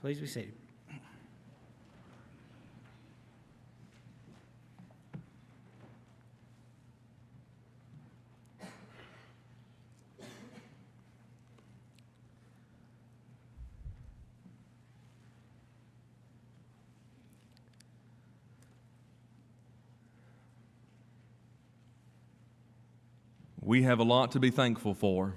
Please be seated. We have a lot to be thankful for.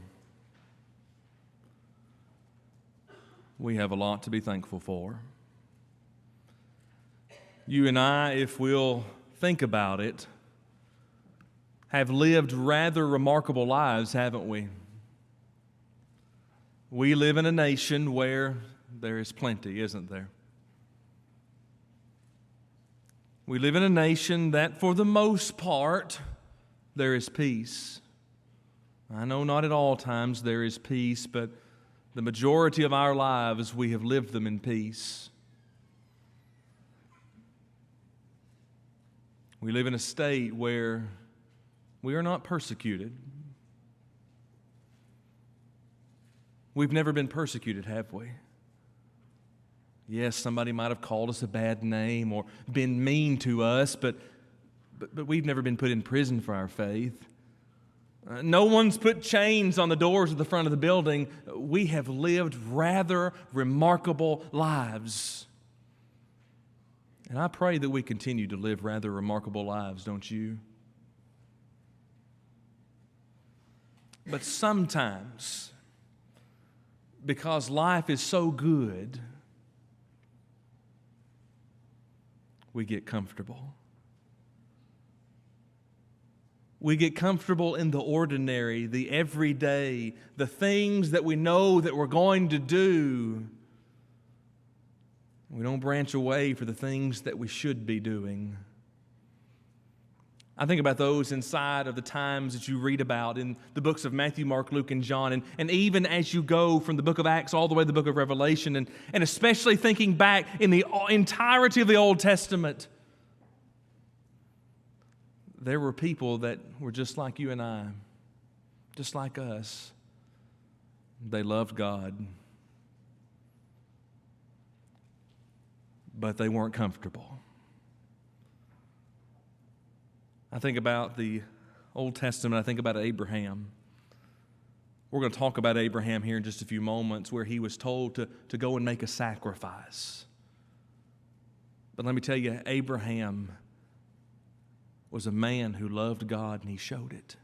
We have a lot to be thankful for. You and I, if we'll think about it, have lived rather remarkable lives, haven't we? We live in a nation where there is plenty, isn't there? We live in a nation that, for the most part, there is peace. I know not at all times there is peace, but the majority of our lives, we have lived them in peace. We live in a state where we are not persecuted. We've never been persecuted, have we? Yes, somebody might have called us a bad name or been mean to us, but we've never been put in prison for our faith. No one's put chains on the doors of the front of the building. We have lived rather remarkable lives. And I pray that we continue to live rather remarkable lives, don't you? But sometimes, because life is so good, we get comfortable. We get comfortable in the ordinary, the everyday, the things that we know that we're going to do. We don't branch away for the things that we should be doing. I think about those inside of the times that you read about in the books of Matthew, Mark, Luke, and John, and even as you go from the book of Acts all the way to the book of Revelation, and especially thinking back in the entirety of the Old Testament, there were people that were just like you and I, just like us. They loved God, but they weren't comfortable. I think about the Old Testament, I think about Abraham. We're going to talk about Abraham here in just a few moments, where he was told to go and make a sacrifice. But let me tell you, Abraham was a man who loved God, and he showed it.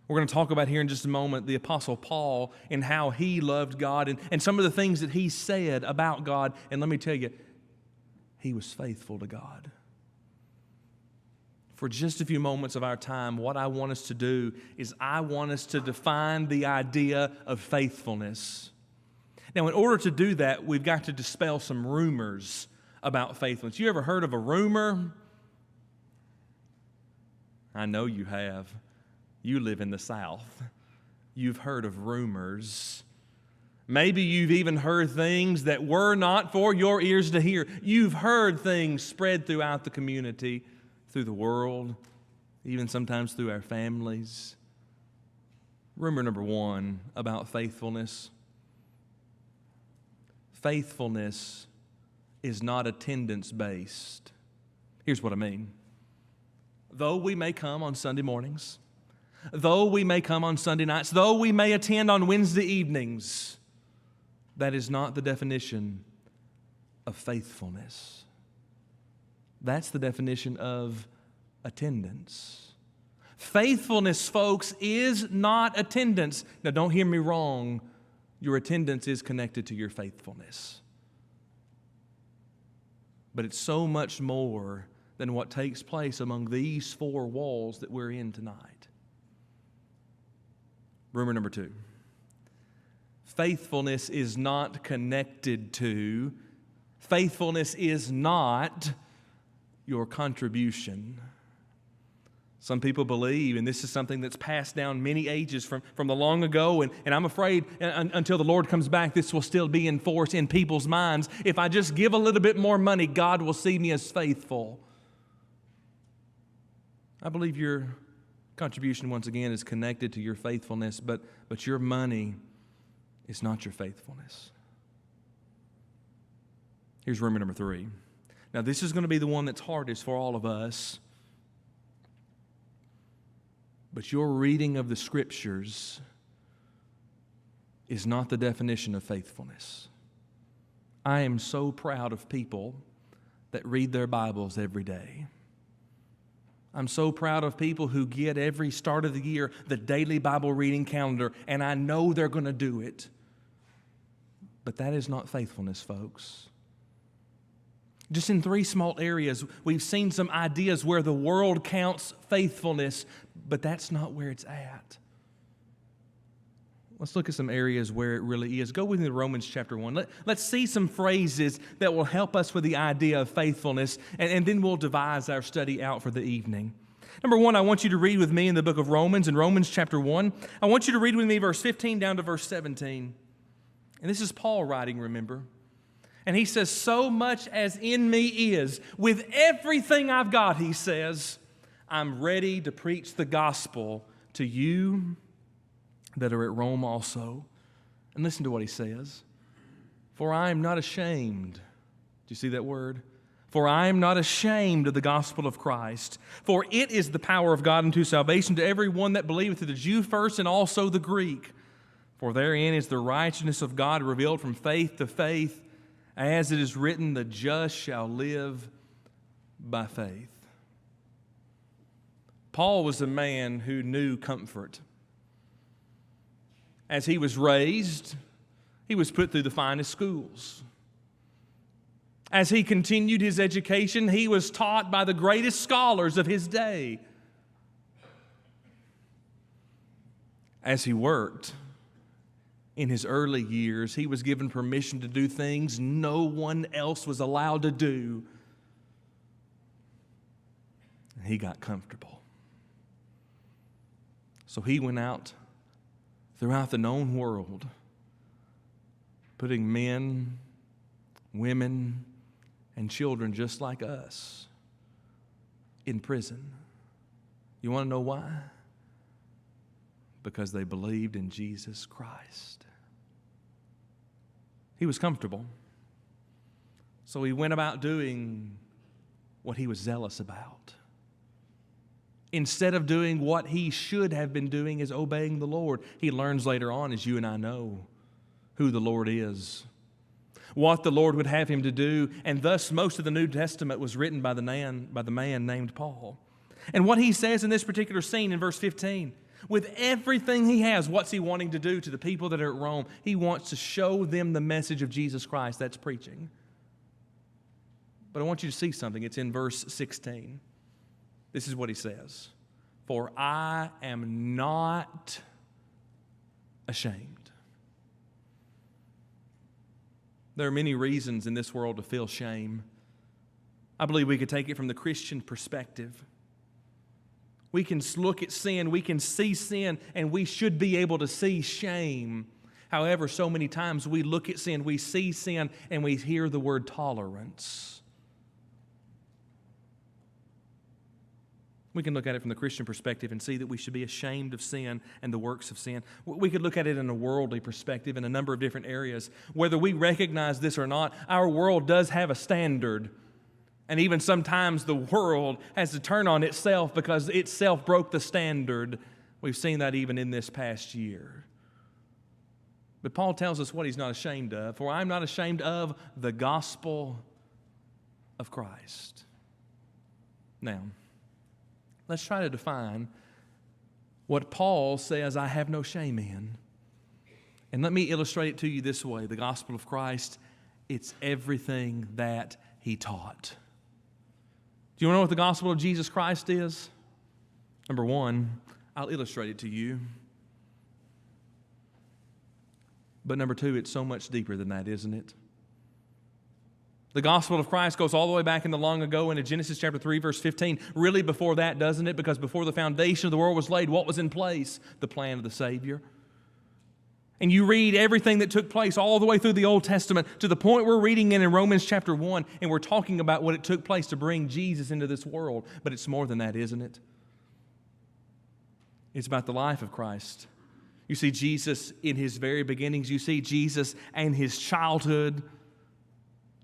We're going to talk about here in just a moment the Apostle Paul and how he loved God and some of the things that he said about God. And let me tell you, he was faithful to God. For just a few moments of our time, what I want us to do is I want us to define the idea of faithfulness. Now, in order to do that, we've got to dispel some rumors about faithfulness. You ever heard of a rumor? I know you have. You live in the South. You've heard of rumors. Maybe you've even heard things that were not for your ears to hear. You've heard things spread throughout the community, through the world, even sometimes through our families. Rumor number one about faithfulness. Faithfulness is not attendance-based. Here's what I mean. Though we may come on Sunday mornings, though we may come on Sunday nights, though we may attend on Wednesday evenings, that is not the definition of faithfulness. That's the definition of attendance. Faithfulness, folks, is not attendance. Now, don't hear me wrong. Your attendance is connected to your faithfulness. But it's so much more than what takes place among these four walls that we're in tonight. Rumor number two. Faithfulness is not connected to, faithfulness is not your contribution. Some people believe, and this is something that's passed down many ages from the long ago, and I'm afraid until the Lord comes back, this will still be in force in people's minds. If I just give a little bit more money, God will see me as faithful. I believe your contribution, once again, is connected to your faithfulness, but your money is not your faithfulness. Here's remember number 3. Now, this is going to be the one that's hardest for all of us. But your reading of the Scriptures is not the definition of faithfulness. I am so proud of people that read their Bibles every day. I'm so proud of people who get every start of the year the daily Bible reading calendar, and I know they're going to do it. But that is not faithfulness, folks. Just in 3 small areas, we've seen some ideas where the world counts faithfulness, but that's not where it's at. Let's look at some areas where it really is. Go with me to Romans chapter 1. Let's see some phrases that will help us with the idea of faithfulness, and then we'll devise our study out for the evening. Number 1, I want you to read with me in the book of Romans, in Romans chapter 1. I want you to read with me verse 15 down to verse 17. And this is Paul writing, remember. And he says, so much as in me is, with everything I've got, he says, I'm ready to preach the gospel to you that are at Rome also. And listen to what he says. For I am not ashamed. Do you see that word? For I am not ashamed of the gospel of Christ. For it is the power of God unto salvation to every one that believeth, to the Jew first and also the Greek. For therein is the righteousness of God revealed from faith to faith, as it is written, the just shall live by faith. Paul was a man who knew comfort. As he was raised, he was put through the finest schools. As he continued his education, he was taught by the greatest scholars of his day. As he worked, in his early years, he was given permission to do things no one else was allowed to do. And he got comfortable. So he went out throughout the known world, putting men, women, and children just like us in prison. You want to know why? Because they believed in Jesus Christ. He was comfortable. So he went about doing what he was zealous about. Instead of doing what he should have been doing, is obeying the Lord. He learns later on, as you and I know, who the Lord is, what the Lord would have him to do, and thus most of the New Testament was written by the man named Paul. And what he says in this particular scene in verse 15, with everything he has, what's he wanting to do to the people that are at Rome? He wants to show them the message of Jesus Christ. That's preaching. But I want you to see something. It's in verse 16. This is what he says. For I am not ashamed. There are many reasons in this world to feel shame. I believe we could take it from the Christian perspective. We can look at sin, we can see sin, and we should be able to see shame. However, so many times we look at sin, we see sin, and we hear the word tolerance. We can look at it from the Christian perspective and see that we should be ashamed of sin and the works of sin. We could look at it in a worldly perspective in a number of different areas. Whether we recognize this or not, our world does have a standard. And even sometimes the world has to turn on itself because itself broke the standard. We've seen that even in this past year. But Paul tells us what he's not ashamed of. For I'm not ashamed of the gospel of Christ. Now, let's try to define what Paul says I have no shame in. And let me illustrate it to you this way. The gospel of Christ, it's everything that he taught. Do you want to know what the gospel of Jesus Christ is? Number 1, I'll illustrate it to you. But number 2, it's so much deeper than that, isn't it? The gospel of Christ goes all the way back in the long ago into Genesis chapter 3, verse 15. Really before that, doesn't it? Because before the foundation of the world was laid, what was in place? The plan of the Savior. And you read everything that took place all the way through the Old Testament to the point we're reading in Romans chapter 1, and we're talking about what it took place to bring Jesus into this world. But it's more than that, isn't it? It's about the life of Christ. You see Jesus in his very beginnings. You see Jesus and his childhood.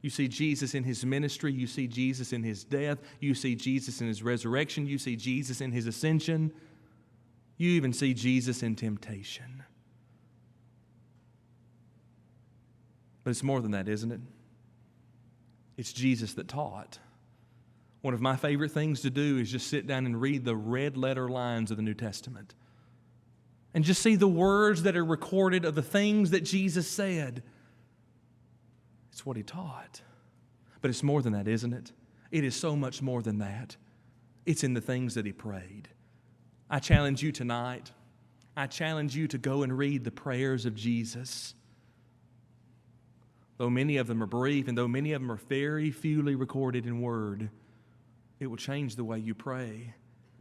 You see Jesus in his ministry. You see Jesus in his death. You see Jesus in his resurrection. You see Jesus in his ascension. You even see Jesus in temptation. But it's more than that, isn't it? It's Jesus that taught. One of my favorite things to do is just sit down and read the red letter lines of the New Testament and just see the words that are recorded of the things that Jesus said. It's what he taught. But it's more than that, isn't it? It is so much more than that. It's in the things that he prayed. I challenge you tonight. I challenge you to go and read the prayers of Jesus. Though many of them are brief and though many of them are very fewly recorded in word, it will change the way you pray.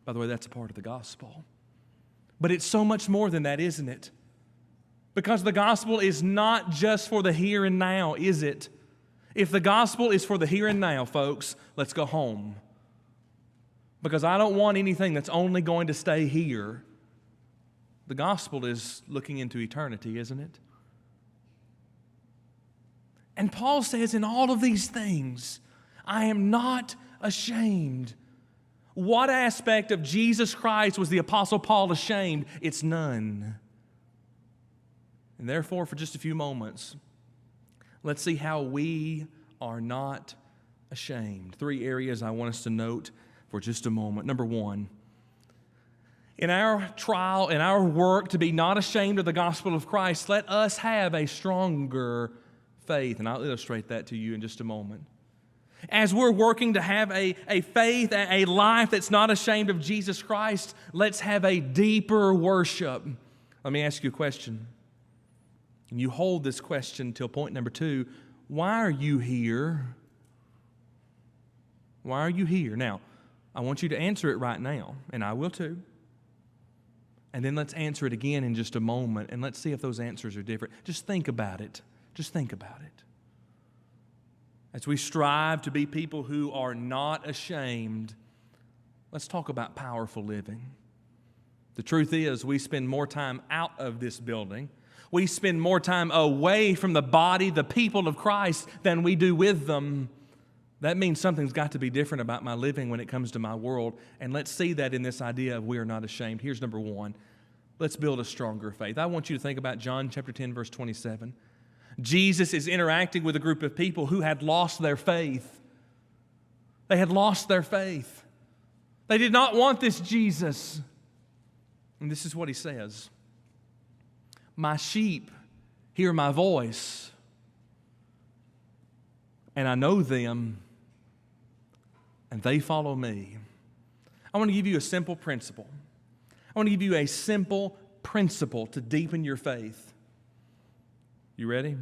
By the way, that's a part of the gospel. But it's so much more than that, isn't it? Because the gospel is not just for the here and now, is it? If the gospel is for the here and now, folks, let's go home. Because I don't want anything that's only going to stay here. The gospel is looking into eternity, isn't it? And Paul says in all of these things, I am not ashamed. What aspect of Jesus Christ was the Apostle Paul ashamed? It's none. And therefore, for just a few moments, let's see how we are not ashamed. 3 areas I want us to note for just a moment. Number 1, in our trial, in our work to be not ashamed of the gospel of Christ, let us have a stronger faith. And I'll illustrate that to you in just a moment. As we're working to have a faith, a life that's not ashamed of Jesus Christ, let's have a deeper worship. Let me ask you a question. And you hold this question till point number 2. Why are you here? Why are you here? Now, I want you to answer it right now, and I will too. And then let's answer it again in just a moment, and let's see if those answers are different. Just think about it. Just think about it. As we strive to be people who are not ashamed, let's talk about powerful living. The truth is, we spend more time out of this building. We spend more time away from the body, the people of Christ, than we do with them. That means something's got to be different about my living when it comes to my world. And let's see that in this idea of we are not ashamed. Here's number 1. Let's build a stronger faith. I want you to think about John chapter 10, verse 27. Jesus is interacting with a group of people who had lost their faith. They had lost their faith. They did not want this Jesus. And this is what he says. My sheep hear my voice, and I know them, and they follow me. I want to give you a simple principle. I want to give you a simple principle to deepen your faith. You ready?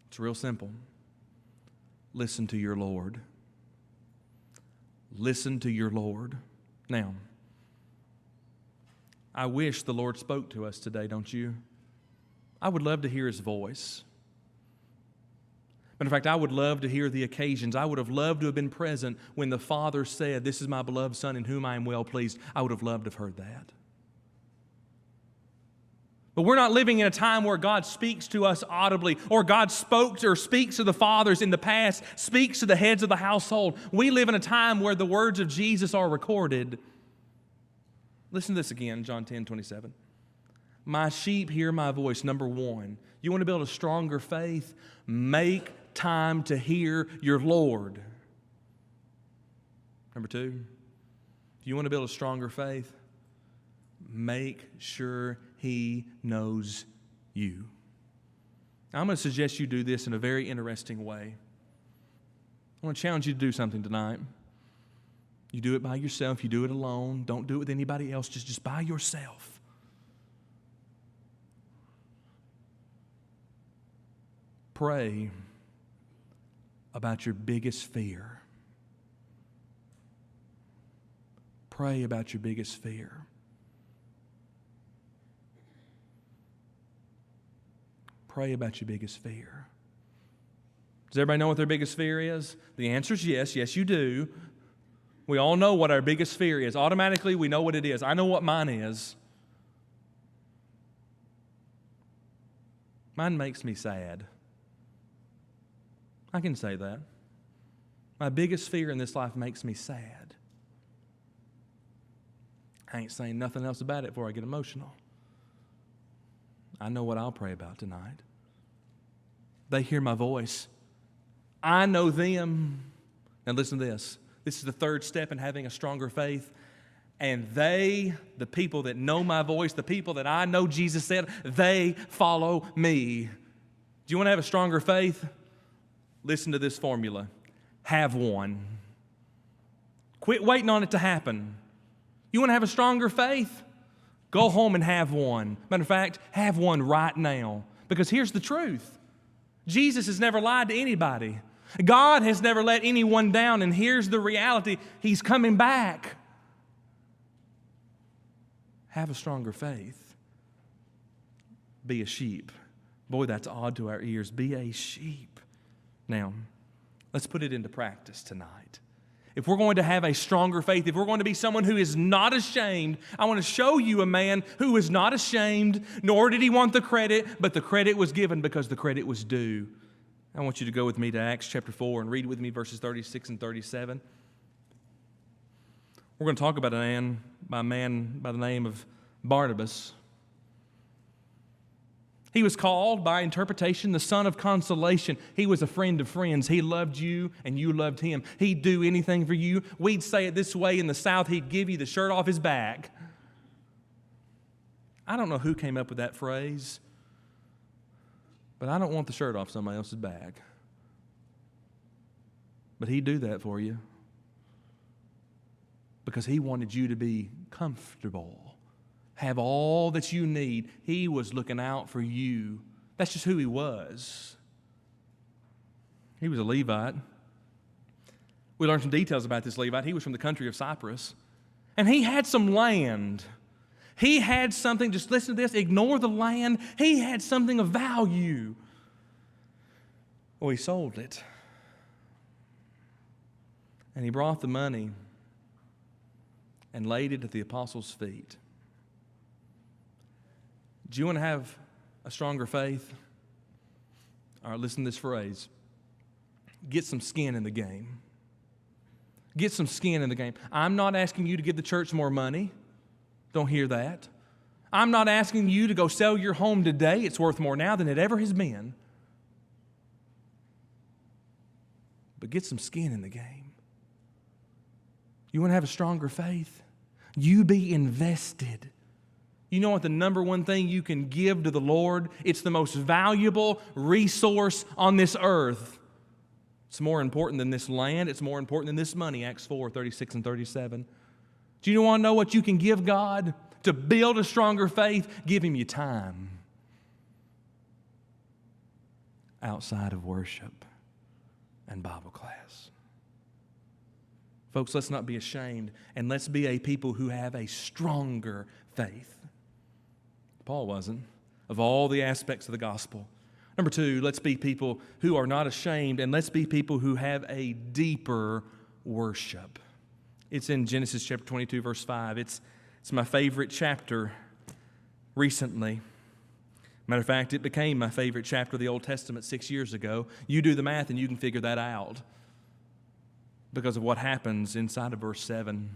It's real simple. Listen to your Lord. Listen to your Lord. Now, I wish the Lord spoke to us today, don't you? I would love to hear His voice. But in fact, I would love to hear the occasions. I would have loved to have been present when the Father said, "This is my beloved Son in whom I am well pleased." I would have loved to have heard that. But we're not living in a time where God speaks to us audibly, or God spoke or speaks to the fathers in the past, speaks to the heads of the household. We live in a time where the words of Jesus are recorded. Listen to this again, John 10:27. My sheep hear my voice. Number 1, you want to build a stronger faith? Make time to hear your Lord. Number 2, if you want to build a stronger faith, make sure He knows you. Now, I'm going to suggest you do this in a very interesting way. I want to challenge you to do something tonight. You do it by yourself. You do it alone. Don't do it with anybody else. Just by yourself. Pray about your biggest fear. Pray about your biggest fear. Pray about your biggest fear. Does everybody know what their biggest fear is? The answer is yes. Yes, you do. We all know what our biggest fear is. Automatically, we know what it is. I know what mine is. Mine makes me sad. I can say that. My biggest fear in this life makes me sad. I ain't saying nothing else about it before I get emotional. I know what I'll pray about tonight. They hear my voice. I know them. Now listen to this. This is the third step in having a stronger faith. And they, the people that know my voice, the people that I know Jesus said, they follow me. Do you want to have a stronger faith? Listen to this formula. Have one. Quit waiting on it to happen. You want to have a stronger faith? Go home and have one. Matter of fact, have one right now. Because here's the truth. Jesus has never lied to anybody. God has never let anyone down. And here's the reality. He's coming back. Have a stronger faith. Be a sheep. Boy, that's odd to our ears. Be a sheep. Now, let's put it into practice tonight. If we're going to have a stronger faith, if we're going to be someone who is not ashamed, I want to show you a man who is not ashamed, nor did he want the credit, but the credit was given because the credit was due. I want you to go with me to Acts chapter 4 and read with me verses 36 and 37. We're going to talk about a man by the name of Barnabas. He was called, by interpretation, the son of consolation. He was a friend of friends. He loved you, and you loved him. He'd do anything for you. We'd say it this way in the South, he'd give you the shirt off his back. I don't know who came up with that phrase, but I don't want the shirt off somebody else's back. But he'd do that for you because he wanted you to be comfortable. Have all that you need. He was looking out for you. That's just who he was. He was a Levite. We learned some details about this Levite. He was from the country of Cyprus. And he had some land. He had something, just listen to this, ignore the land. He had something of value. Well, he sold it. And he brought the money and laid it at the apostles' feet. Do you want to have a stronger faith? All right, listen to this phrase. Get some skin in the game. Get some skin in the game. I'm not asking you to give the church more money. Don't hear that. I'm not asking you to go sell your home today. It's worth more now than it ever has been. But get some skin in the game. You want to have a stronger faith? You be invested. You know what the number one thing you can give to the Lord? It's the most valuable resource on this earth. It's more important than this land. It's more important than this money, Acts 4, 36 and 37. Do you want to know what you can give God to build a stronger faith? Give Him your time outside of worship and Bible class. Folks, let's not be ashamed, and let's be a people who have a stronger faith. Paul wasn't, of all the aspects of the gospel. Number two, let's be people who are not ashamed, and let's be people who have a deeper worship. It's in Genesis chapter 22, verse 5. It's my favorite chapter recently. Matter of fact, it became my favorite chapter of the Old Testament 6 years ago. You do the math and you can figure that out because of what happens inside of verse 7.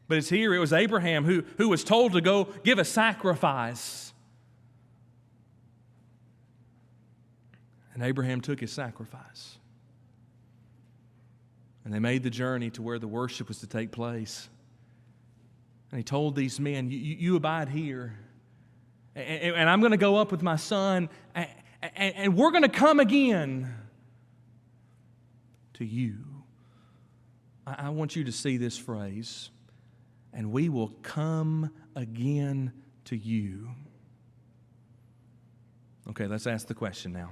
But it's here, it was Abraham who was told to go give a sacrifice. And Abraham took his sacrifice. And they made the journey to where the worship was to take place. And he told these men, you abide here. And I'm going to go up with my son, and we're going to come again to you. I want you to see this phrase. And we will come again to you. Okay, let's ask the question now.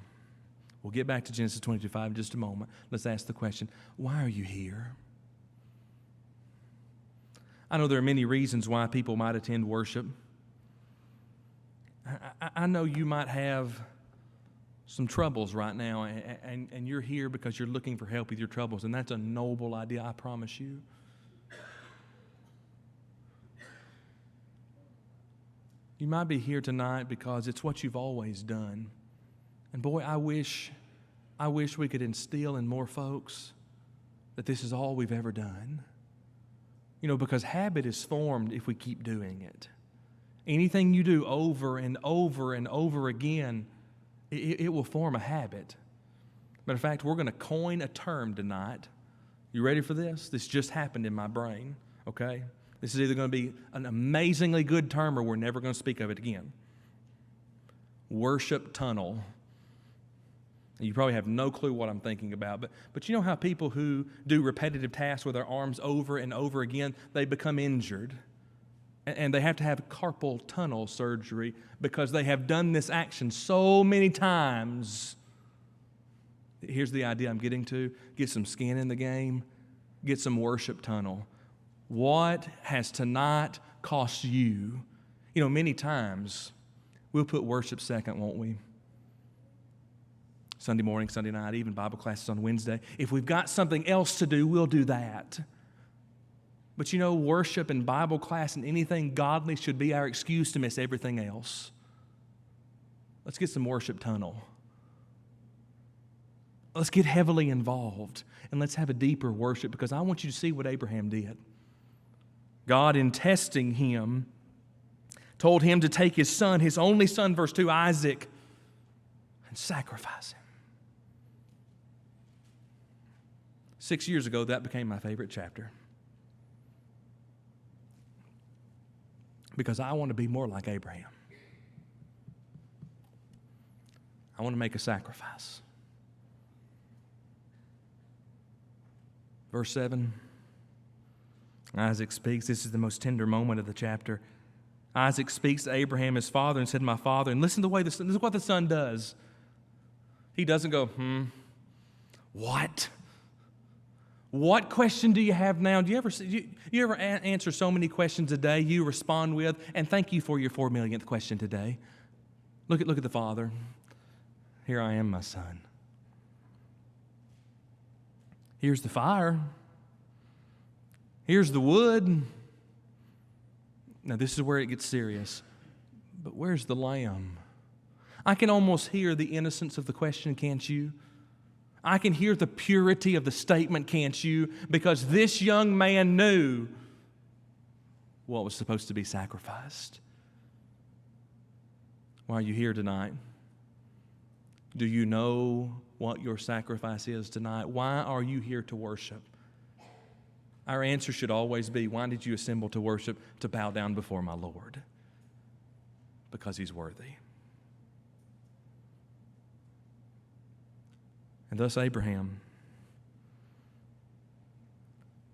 We'll get back to Genesis 22:5 in just a moment. Let's ask the question, why are you here? I know there are many reasons why people might attend worship. I know you might have some troubles right now, and you're here because you're looking for help with your troubles, and that's a noble idea, I promise you. You might be here tonight because it's what you've always done. And boy, I wish I wish we could instill in more folks that this is all we've ever done. Because habit is formed if we keep doing it. Anything you do over and over and over again, it will form a habit. Matter of fact, we're going to coin a term tonight. You ready for this? This just happened in my brain, okay? This is either going to be an amazingly good term or we're never going to speak of it again. Worship tunnel. You probably have no clue what I'm thinking about, but you know how people who do repetitive tasks with their arms over and over again, they become injured. And they have to have carpal tunnel surgery because they have done this action so many times. Here's the idea I'm getting to. Get some skin in the game. Get some worship tunnel. What has tonight cost you? Many times we'll put worship second, won't we? Sunday morning, Sunday night, even Bible classes on Wednesday. If we've got something else to do, we'll do that. But worship and Bible class and anything godly should be our excuse to miss everything else. Let's get some worship tunnel. Let's get heavily involved and let's have a deeper worship, because I want you to see what Abraham did. God, in testing him, told him to take his son, his only son, verse 2, Isaac, and sacrifice him. 6 years ago, that became my favorite chapter. Because I want to be more like Abraham. I want to make a sacrifice. Verse 7, Isaac speaks. This is the most tender moment of the chapter. Isaac speaks to Abraham, his father, and said, "My father." And listen to the way this is what the son does. He doesn't go, what? What question do you have now? Do you ever answer so many questions a day you respond with, "And thank you for your 4 millionth question today"? Look at the father. "Here I am, my son. Here's the fire. Here's the wood." Now this is where it gets serious. But where's the lamb? I can almost hear the innocence of the question, can't you? I can hear the purity of the statement, can't you? Because this young man knew what was supposed to be sacrificed. Why are you here tonight? Do you know what your sacrifice is tonight? Why are you here to worship? Our answer should always be, why did you assemble to worship? To bow down before my Lord. Because he's worthy. And thus Abraham,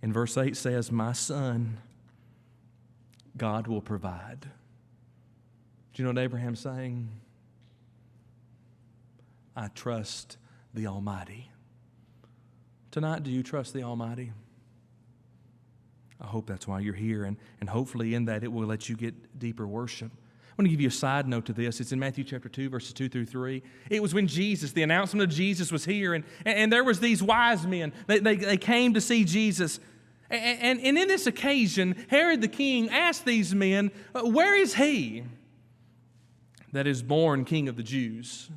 in verse 8 says, "My son, God will provide." Do you know what Abraham's saying? I trust the Almighty. Tonight, do you trust the Almighty? I hope that's why you're here, and hopefully in that it will let you get deeper worship. I want to give you a side note to this. It's in Matthew chapter 2, verses 2 through 3. It was when the announcement of Jesus was here, and there was these wise men. They came to see Jesus. And in this occasion, Herod the king asked these men, "Where is he that is born king of the Jews?"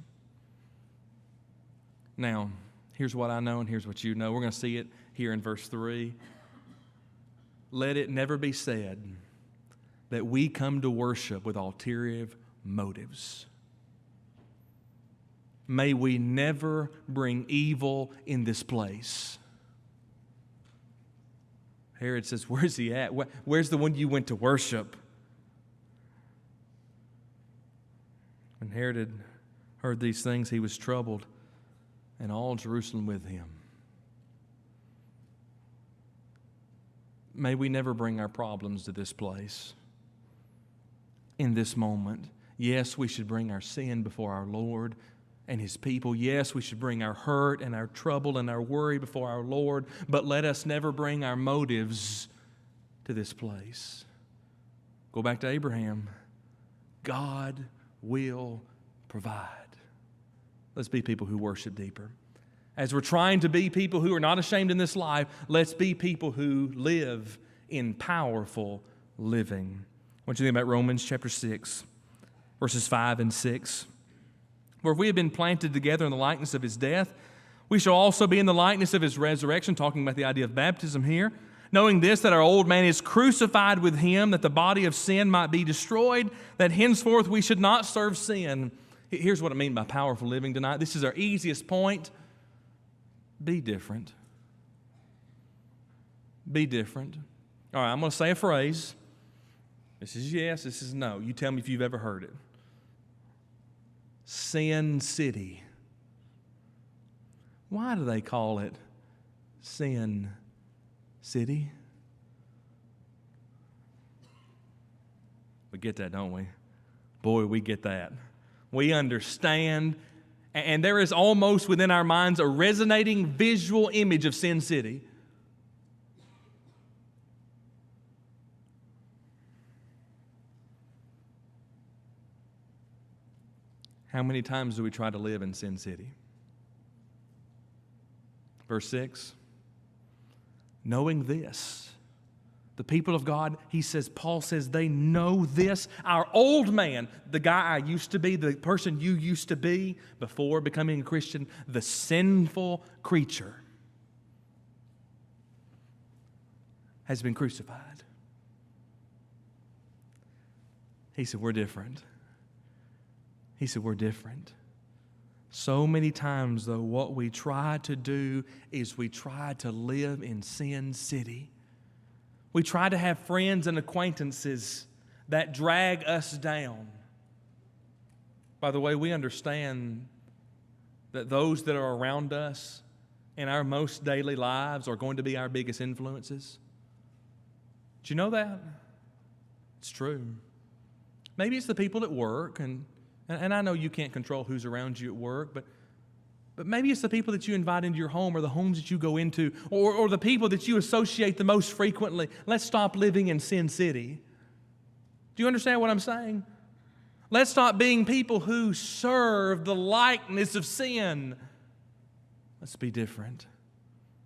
Now, here's what I know and here's what you know. We're going to see it here in verse 3. Let it never be said that we come to worship with ulterior motives. May we never bring evil in this place. Herod says, "Where's he at? Where's the one you went to worship?" When Herod had heard these things, he was troubled, and all Jerusalem with him. May we never bring our problems to this place. In this moment, yes, we should bring our sin before our Lord and his people. Yes, we should bring our hurt and our trouble and our worry before our Lord, but let us never bring our motives to this place. Go back to Abraham. God will provide. Let's be people who worship deeper. As we're trying to be people who are not ashamed in this life, let's be people who live in powerful living. I want you to think about Romans chapter 6, verses 5 and 6. "For if we have been planted together in the likeness of his death, We shall also be in the likeness of his resurrection, talking about the idea of baptism here. Knowing this, that our old man is crucified with him, that the body of sin might be destroyed, that henceforth we should not serve sin. Here's what I mean by powerful living tonight. This is our easiest point. Be different. Be different. All right, I'm going to say a phrase. This is yes, this is no. You tell me if you've ever heard it. Sin City. Why do they call it Sin City? We get that, don't we? Boy, we get that. We understand, and there is almost within our minds a resonating visual image of Sin City. How many times do we try to live in Sin City? Verse 6, knowing this, the people of God, Paul says, they know this. Our old man, the guy I used to be, the person you used to be before becoming a Christian, the sinful creature, has been crucified. He said, we're different. He said, we're different. So many times, though, what we try to do is we try to live in Sin City. We try to have friends and acquaintances that drag us down. By the way, we understand that those that are around us in our most daily lives are going to be our biggest influences. Do you know that? It's true. Maybe it's the people at work, and I know you can't control who's around you at work, but maybe it's the people that you invite into your home or the homes that you go into or the people that you associate the most frequently. Let's stop living in Sin City. Do you understand what I'm saying? Let's stop being people who serve the likeness of sin. Let's be different.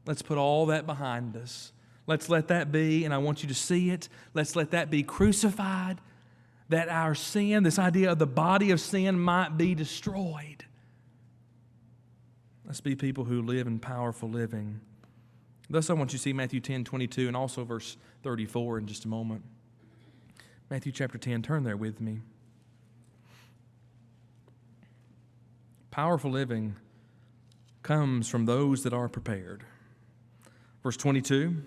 Let's put all that behind us. Let's let that be, and I want you to see it. Let's let that be crucified, that our sin, this idea of the body of sin, might be destroyed. Let's be people who live in powerful living. Thus, I want you to see Matthew 10:22 and also verse 34 in just a moment. Matthew chapter 10, turn there with me. Powerful living comes from those that are prepared. Verse 22.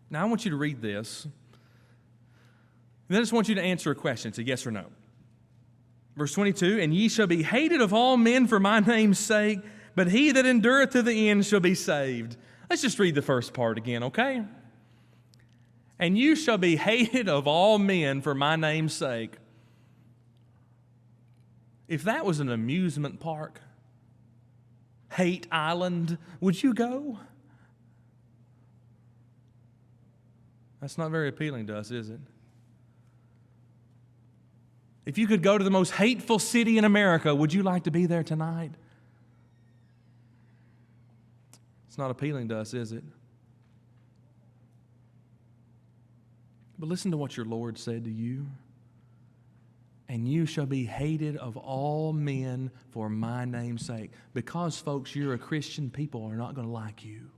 Now, I want you to read this. And then I just want you to answer a question. It's a yes or no. Verse 22, and ye shall be hated of all men for my name's sake, but he that endureth to the end shall be saved. Let's just read the first part again, okay? And you shall be hated of all men for my name's sake. If that was an amusement park, Hate Island, would you go? That's not very appealing to us, is it? If you could go to the most hateful city in America, would you like to be there tonight? It's not appealing to us, is it? But listen to what your Lord said to you. And you shall be hated of all men for my name's sake. Because, folks, you're a Christian, people are not going to like you.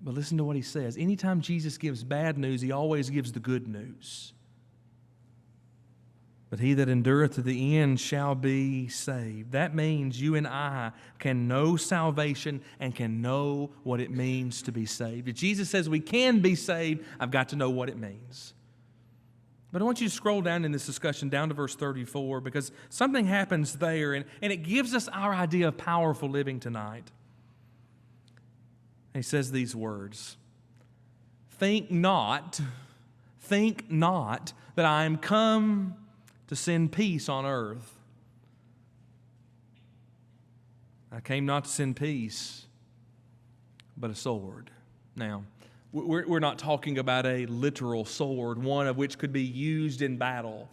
But listen to what he says. Anytime Jesus gives bad news, he always gives the good news. But he that endureth to the end shall be saved. That means you and I can know salvation and can know what it means to be saved. If Jesus says we can be saved, I've got to know what it means. But I want you to scroll down in this discussion down to verse 34 because something happens there and it gives us our idea of powerful living tonight. He says these words, Think not that I am come to send peace on earth. I came not to send peace, but a sword. Now, we're not talking about a literal sword, one of which could be used in battle.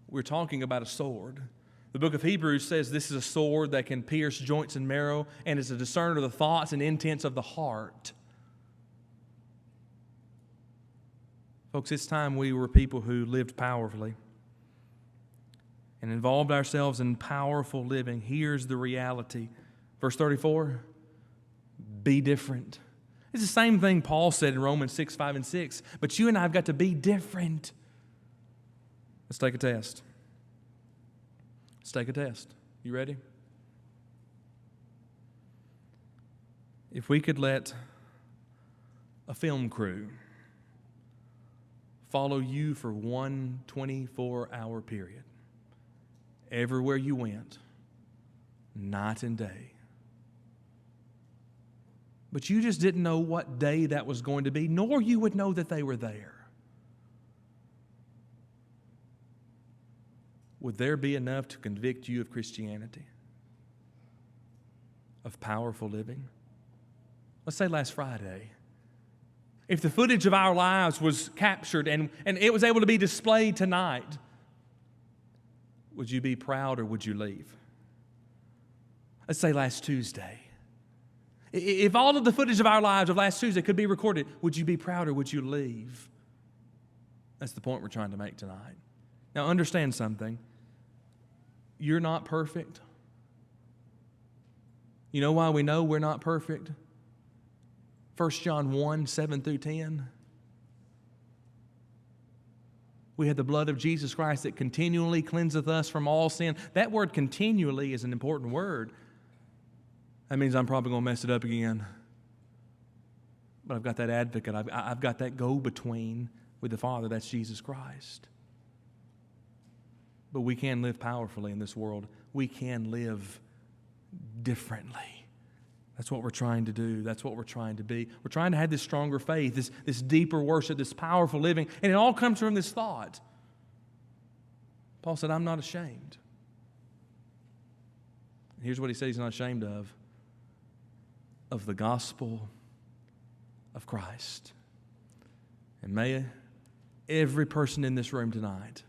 We're talking about a sword. The book of Hebrews says this is a sword that can pierce joints and marrow and is a discerner of the thoughts and intents of the heart. Folks, it's time we were people who lived powerfully. and involved ourselves in powerful living, here's the reality. Verse 34, be different. It's the same thing Paul said in Romans 6, 5, and 6. But you and I have got to be different. Let's take a test. Let's take a test. You ready? If we could let a film crew follow you for one 24-hour period, everywhere you went, night and day, but you just didn't know what day that was going to be, nor you would know that they were there, would there be enough to convict you of Christianity, of powerful living? Let's say last Friday, if the footage of our lives was captured and it was able to be displayed tonight, would you be proud or would you leave? Let's say last Tuesday. If all of the footage of our lives of last Tuesday could be recorded, would you be proud or would you leave? That's the point we're trying to make tonight. Now understand something. You're not perfect. You know why we know we're not perfect? 1 John 1, 7 through 10. We have the blood of Jesus Christ that continually cleanseth us from all sin. That word continually is an important word. That means I'm probably going to mess it up again. But I've got that advocate. I've got that go-between with the Father. That's Jesus Christ. But we can live powerfully in this world. We can live differently. That's what we're trying to do. That's what we're trying to be. We're trying to have this stronger faith, this deeper worship, this powerful living. And it all comes from this thought. Paul said, I'm not ashamed. And here's what he said he's not ashamed of the gospel of Christ. And may every person in this room tonight,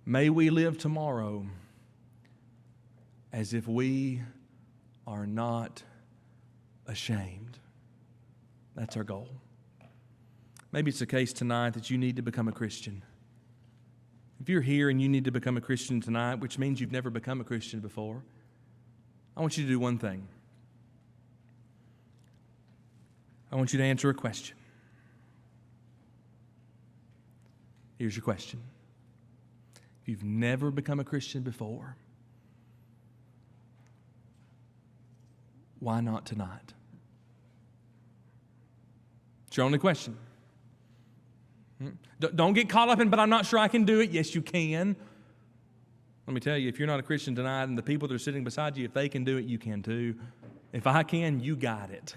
may we live tomorrow as if we are not ashamed. That's our goal. Maybe it's the case tonight that you need to become a Christian. If you're here and you need to become a Christian tonight, which means you've never become a Christian before, I want you to do one thing. I want you to answer a question. Here's your question. If you've never become a Christian before, why not tonight? It's your only question. Don't get caught up in, but I'm not sure I can do it. Yes, you can. Let me tell you, if you're not a Christian tonight and the people that are sitting beside you, if they can do it, you can too. If I can, you got it.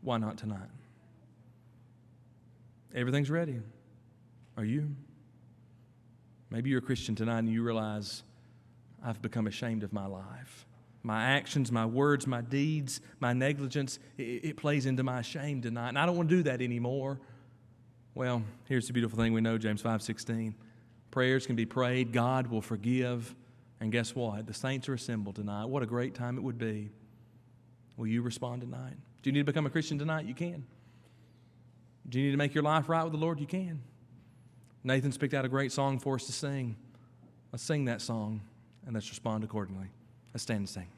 Why not tonight? Everything's ready. Are you? Maybe you're a Christian tonight and you realize, I've become ashamed of my life. My actions, my words, my deeds, my negligence, it plays into my shame tonight. And I don't want to do that anymore. Well, here's the beautiful thing we know, James 5:16. Prayers can be prayed, God will forgive. And guess what? The saints are assembled tonight. What a great time it would be. Will you respond tonight? Do you need to become a Christian tonight? You can. Do you need to make your life right with the Lord? You can. Nathan's picked out a great song for us to sing. Let's sing that song, and let's respond accordingly. Let's stand and sing.